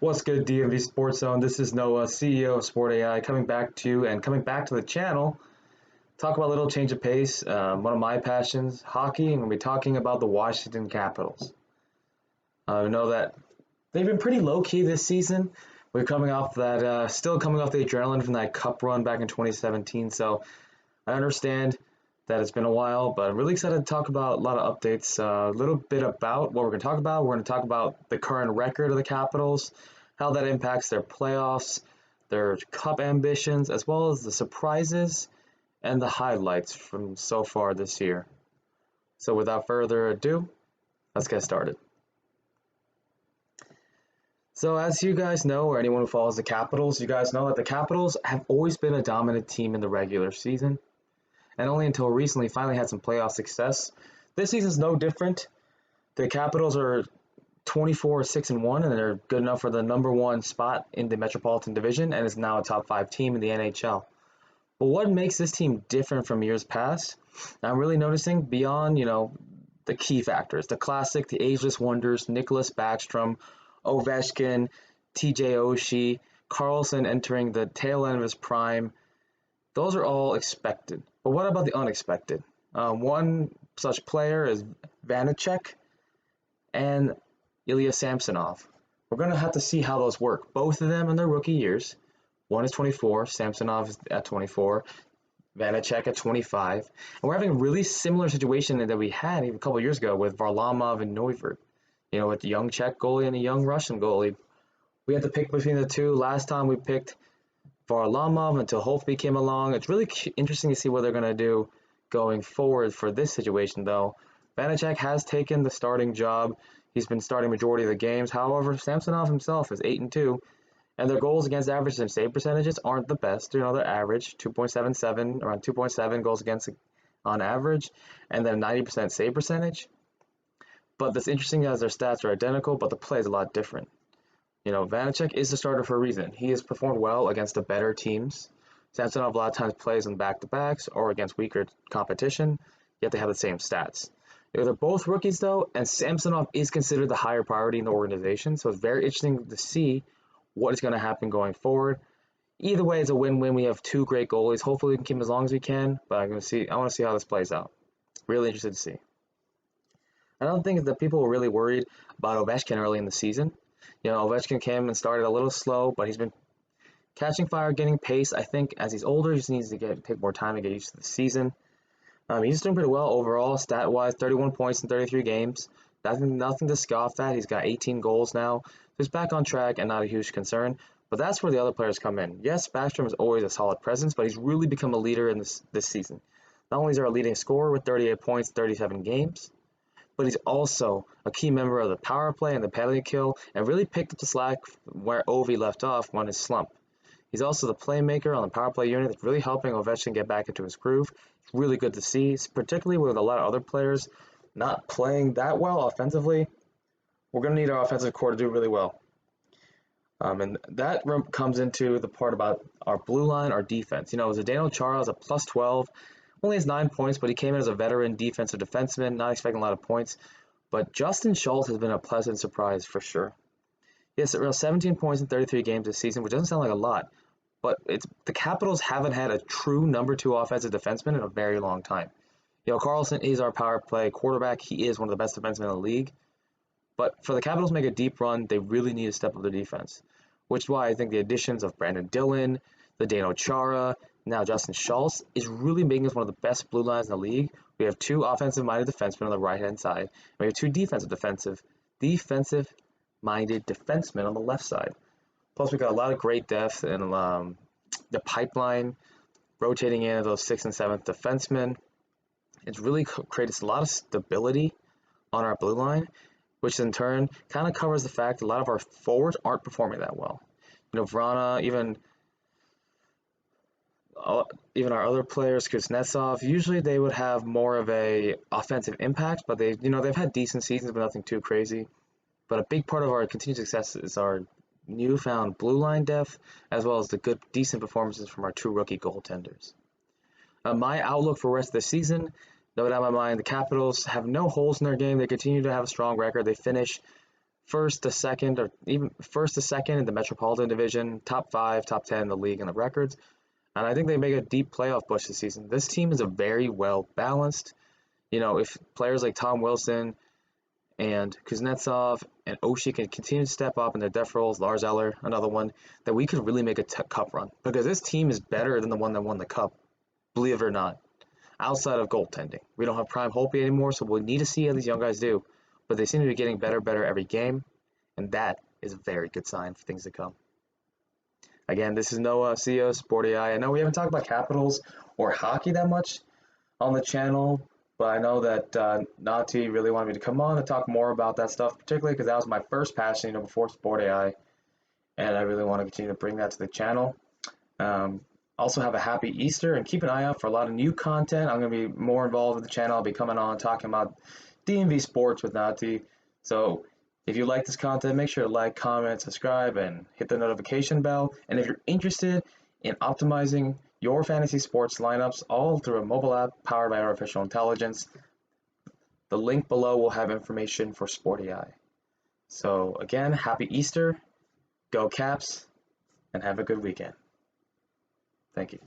What's good, DMV Sports Zone? This is Noah, CEO of SportAI, coming back to the channel. Talk about a little change of pace. One of my passions, hockey, and we'll be talking about the Washington Capitals. I know that they've been pretty low key this season. We're still coming off the adrenaline from that Cup run back in 2017. So I understand that it's been a while, but I'm really excited to talk about a lot of updates. A little bit about what we're going to talk about. We're going to talk about the current record of the Capitals, how that impacts their playoffs, their cup ambitions, as well as the surprises and the highlights from so far this year. So without further ado, let's get started. So as you guys know, or anyone who follows the Capitals, you guys know that the Capitals have always been a dominant team in the regular season, and only until recently finally had some playoff success. This season's no different. The Capitals are 24-6-1, and they're good enough for the number one spot in the Metropolitan Division, and is now a top 5 team in the NHL. But what makes this team different from years past? I'm really noticing beyond, the key factors, the classic, the ageless wonders, Nicholas Backstrom, Ovechkin, TJ Oshie, Carlson entering the tail end of his prime. Those are all expected. But what about the unexpected? One such player is Vanecek and Ilya Samsonov. We're going to have to see how those work. Both of them in their rookie years. One is 24, Samsonov is at 24, Vanecek at 25. And we're having a really similar situation that we had even a couple of years ago with Varlamov and Neuvirth. With the young Czech goalie and a young Russian goalie. We had to pick between the two. Last time we picked Varlamov until Holtby came along. It's really interesting to see what they're going to do going forward for this situation, though. Vanecek has taken the starting job. He's been starting majority of the games. However, Samsonov himself is 8-2, and their goals against average and save percentages aren't the best. They're average, 2.77, around 2.7 goals against on average, and then 90% save percentage. But that's interesting as their stats are identical, but the play is a lot different. Vanecek is the starter for a reason. He has performed well against the better teams. Samsonov a lot of times plays in back-to-backs or against weaker competition, yet they have the same stats. They're both rookies, though, and Samsonov is considered the higher priority in the organization, so it's very interesting to see what is going to happen going forward. Either way, it's a win-win. We have two great goalies. Hopefully, we can keep them as long as we can, but I want to see how this plays out. Really interested to see. I don't think that people were really worried about Ovechkin early in the season. Ovechkin came and started a little slow, but he's been catching fire, getting pace. I think as he's older, he just needs to take more time to get used to the season. He's doing pretty well overall, stat-wise, 31 points in 33 games. Nothing to scoff at. He's got 18 goals now. So he's back on track and not a huge concern. But that's where the other players come in. Yes, Backstrom is always a solid presence, but he's really become a leader in this season. Not only is he our leading scorer with 38 points, 37 games, but he's also a key member of the power play and the penalty kill, and really picked up the slack where Ovi left off on his slump. He's also the playmaker on the power play unit that's really helping Ovechkin get back into his groove. It's really good to see, particularly with a lot of other players not playing that well offensively. We're going to need our offensive core to do really well. And that comes into the part about our blue line, our defense. Zdeno Chara is a plus 12. Only has 9 points, but he came in as a veteran defensive defenseman, not expecting a lot of points. But Justin Schultz has been a pleasant surprise for sure. He has around 17 points in 33 games this season, which doesn't sound like a lot, but the Capitals haven't had a true number 2 offensive defenseman in a very long time. Carlson is our power play quarterback. He is one of the best defensemen in the league. But for the Capitals to make a deep run, they really need to step up their defense, which is why I think the additions of Brandon Dillon, the Zdeno Chara, now Justin Schultz is really making us one of the best blue lines in the league. We have 2 offensive-minded defensemen on the right-hand side, and we have 2 defensive-minded defensemen on the left side. Plus, we got a lot of great depth in the pipeline, rotating in those 6th and 7th defensemen. It's really created a lot of stability on our blue line, which in turn kind of covers the fact that a lot of our forwards aren't performing that well. Vrana, even our other players, Kuznetsov, usually they would have more of a offensive impact, but they've had decent seasons, but nothing too crazy. But a big part of our continued success is our newfound blue line depth, as well as the decent performances from our 2 rookie goaltenders. My outlook for the rest of the season, no doubt in my mind, the Capitals have no holes in their game. They continue to have a strong record. They finish first to second, or even first to second in the Metropolitan Division, top 5, top 10 in the league in the records. And I think they make a deep playoff push this season. This team is a very well balanced. If players like Tom Wilson and Kuznetsov and Oshie can continue to step up in their depth roles, Lars Eller, another one, that we could really make a cup run. Because this team is better than the one that won the cup, believe it or not, outside of goaltending. We don't have Prime Holtby anymore, so we'll need to see how these young guys do. But they seem to be getting better every game, and that is a very good sign for things to come. Again, this is Noah, CEO of SportAI. I know we haven't talked about Capitals or hockey that much on the channel, but I know that Nati really wanted me to come on and talk more about that stuff, particularly because that was my first passion, before SportAI, and I really want to continue to bring that to the channel. Also have a happy Easter, and keep an eye out for a lot of new content. I'm going to be more involved with the channel. I'll be coming on talking about DMV sports with Nati. So if you like this content, make sure to like, comment, subscribe, and hit the notification bell. And if you're interested in optimizing your fantasy sports lineups all through a mobile app powered by artificial intelligence, the link below will have information for SportAI. So again, happy Easter, go Caps, and have a good weekend. Thank you.